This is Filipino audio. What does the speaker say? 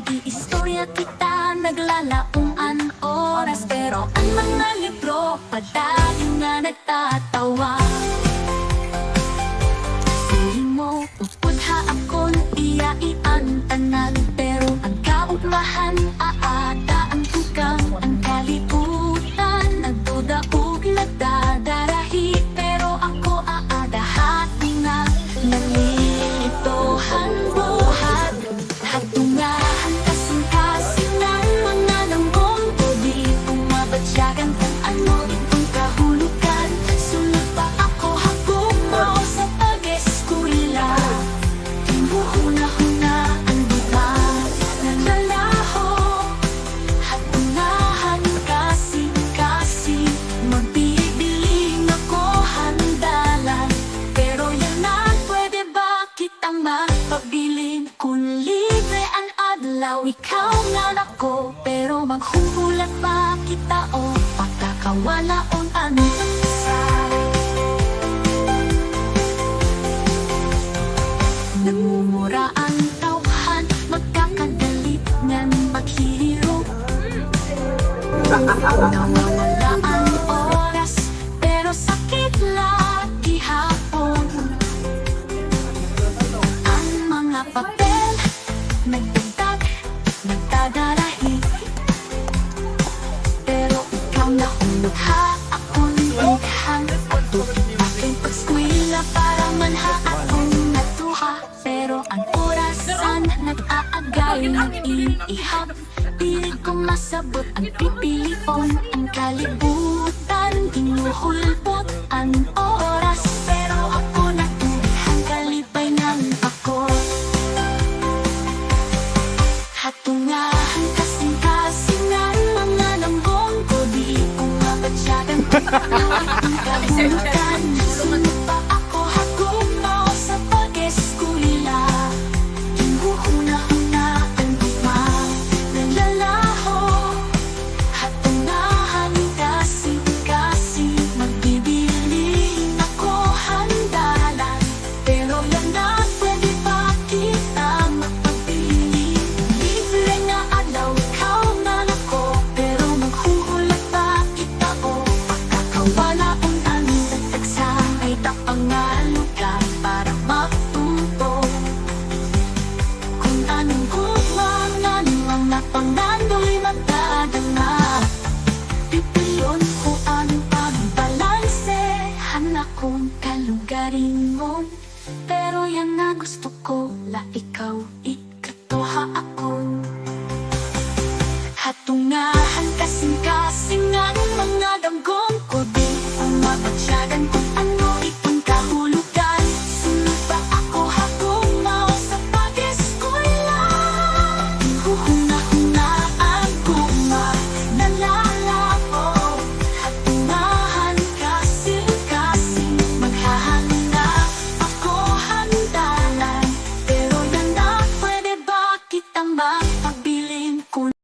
Nag-iistorya kita, naglalaong ang oras. Pero ang mga libro, padaling na nagtatawa. Sabihin mo, upudha akong iyaian tanan. Pero ang kaugmahan, aada ang tugang. Ang kalibutan, nagduda ug nagdadarahi. Pero ako aadahati nga, nalilitohan buhat. Hatungahan kasing-kasing ng mga lambong tubi. Umabatyagan kung ano itong kahulugan. Sunod pa ako hagumaw sa pag-eskwela. Huna-huna ang bukas naglalaho. Hatungahan kasing-kasing. Magbibiling ako handalan. Pero yan na, pwede ba kitang magpabiling? Kung libre ang adlaw, ikaw nga ako. Pero maghuhulat ba kita o pagkakawalaon ang isa? Nangungura ang tawhan, magkakadalit ngan maghihirap. Nawawala ang oras, pero sakit lagi hapon. Ang mga papel, nagdagdag, nagdadarahi. Pero ikaw na humukha, ako'y likhang patutin aking pag-skwela para manha akong natuha. Pero ang orasan, nag-aagay, nag-iihap. Pilit kong masabot ang pipilion. Ang kalibutan, inuhulbot ang oras. Pero ako natutihang kalipay ng ako. Hatungahan kasing-kasing ang mga lambong ko. Di umabatyagan kung ano ang kahulugan. Sunod pa ako hagumaw sa pag-eskwela. Huna-huna ang guma, naglalaho. Hatungahan kasing-kasing. Magbibiling ako handalan. Pero yan na, pwede ba kita magpapili? Libre na adlaw, ikaw na ako. Pero maghuhulat ba kita o pagkakawalaon ang nagtagsa? Ay tapangalugan para matuto kung anong kumangan ang napangando'y magdadama. Pipilion ko ang pagbalansehan akong kalugaringon. Pero yan na gusto ko, la ikaw, ikatuha akong. Hatungahan kasing-kasing ang mga damgong ko. Di umabatyagan kung ano itong kahulugan. Sunod pa ako hagumaw sa pag-eskwela. Huna-huna ang guma, nalalapo. Hatungahan kasing-kasing. Maghahanda ako handalan. Pero yan na, pwede ba kitang magpabiling? Kung